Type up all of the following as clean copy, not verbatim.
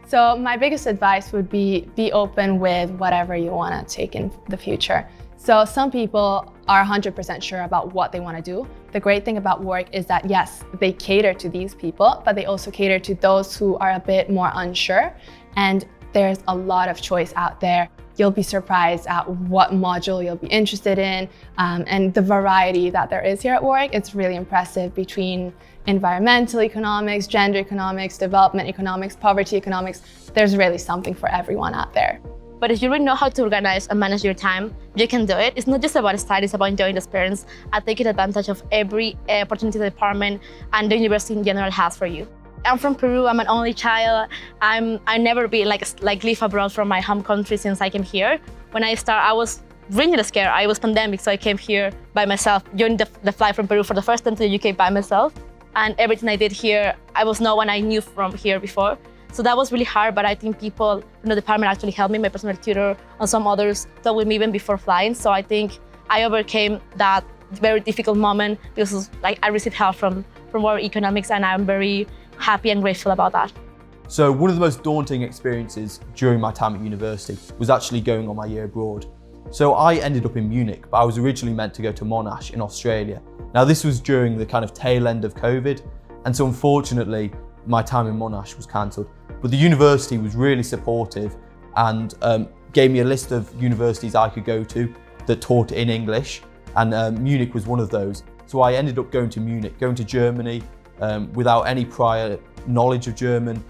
So my biggest advice would be open with whatever you want to take in the future. So some people are 100% sure about what they want to do. The great thing about Warwick is that yes, they cater to these people, but they also cater to those who are a bit more unsure. And there's a lot of choice out there. You'll be surprised at what module you'll be interested in, and the variety that there is here at Warwick. It's really impressive between environmental economics, gender economics, development economics, poverty economics. There's really something for everyone out there. But if you really know how to organize and manage your time, you can do it. It's not just about studies, it's about enjoying the experience and taking advantage of every opportunity the department and the university in general has for you. I'm from Peru, I'm an only child. I never been live abroad from my home country since I came here. When I started, I was really scared. I was pandemic, so I came here by myself, joined the flight from Peru for the first time to the UK by myself. And everything I did here, I was no one I knew from here before. So that was really hard, but I think people from the department actually helped me, my personal tutor and some others talked with me even before flying. So I think I overcame that very difficult moment because I received help from Warwick Economics, and I'm very happy and grateful about that. So one of the most daunting experiences during my time at university was actually going on my year abroad. So I ended up in Munich, but I was originally meant to go to Monash in Australia. Now this was during the kind of tail end of COVID, and so unfortunately my time in Monash was cancelled. But the university was really supportive and gave me a list of universities I could go to that taught in English, and Munich was one of those. So I ended up going to Munich, going to Germany without any prior knowledge of German,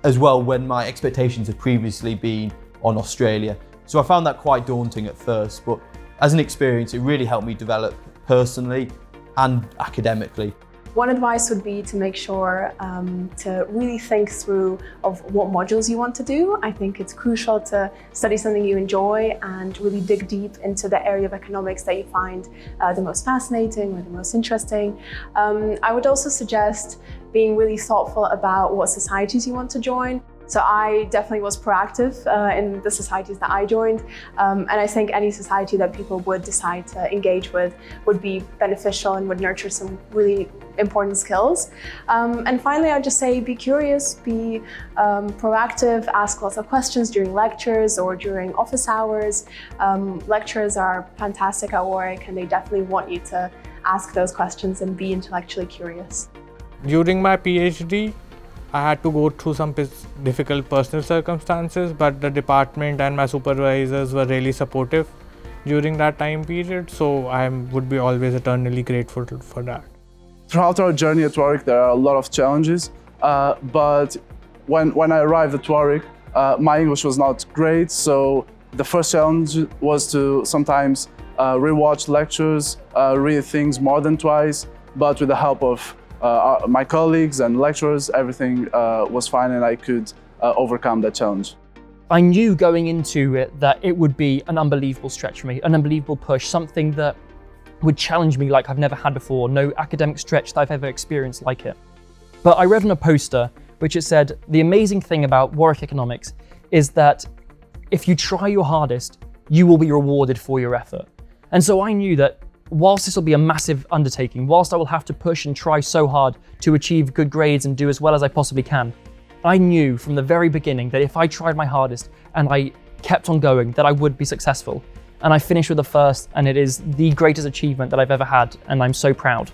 as well when my expectations had previously been on Australia. So I found that quite daunting at first, but as an experience, it really helped me develop personally and academically. One advice would be to make sure to really think through of what modules you want to do. I think it's crucial to study something you enjoy and really dig deep into the area of economics that you find the most fascinating or the most interesting. I would also suggest being really thoughtful about what societies you want to join. So I definitely was proactive in the societies that I joined, and I think any society that people would decide to engage with would be beneficial and would nurture some really important skills. And finally, I'd just say be curious, be proactive, ask lots of questions during lectures or during office hours. Lecturers are fantastic at Warwick, and they definitely want you to ask those questions and be intellectually curious. During my PhD, I had to go through some difficult personal circumstances, but the department and my supervisors were really supportive during that time period, so I would be always eternally grateful for that. Throughout our journey at Warwick, there are a lot of challenges, but when I arrived at Warwick, my English was not great, so the first challenge was to sometimes rewatch lectures, read things more than twice, but with the help of my colleagues and lecturers, everything was fine and I could overcome that challenge. I knew going into it that it would be an unbelievable stretch for me, an unbelievable push, something that would challenge me like I've never had before, no academic stretch that I've ever experienced like it. But I read on a poster which it said, the amazing thing about Warwick Economics is that if you try your hardest, you will be rewarded for your effort. And so I knew that whilst this will be a massive undertaking, whilst I will have to push and try so hard to achieve good grades and do as well as I possibly can, I knew from the very beginning that if I tried my hardest and I kept on going, that I would be successful. And I finished with a first, and it is the greatest achievement that I've ever had, and I'm so proud.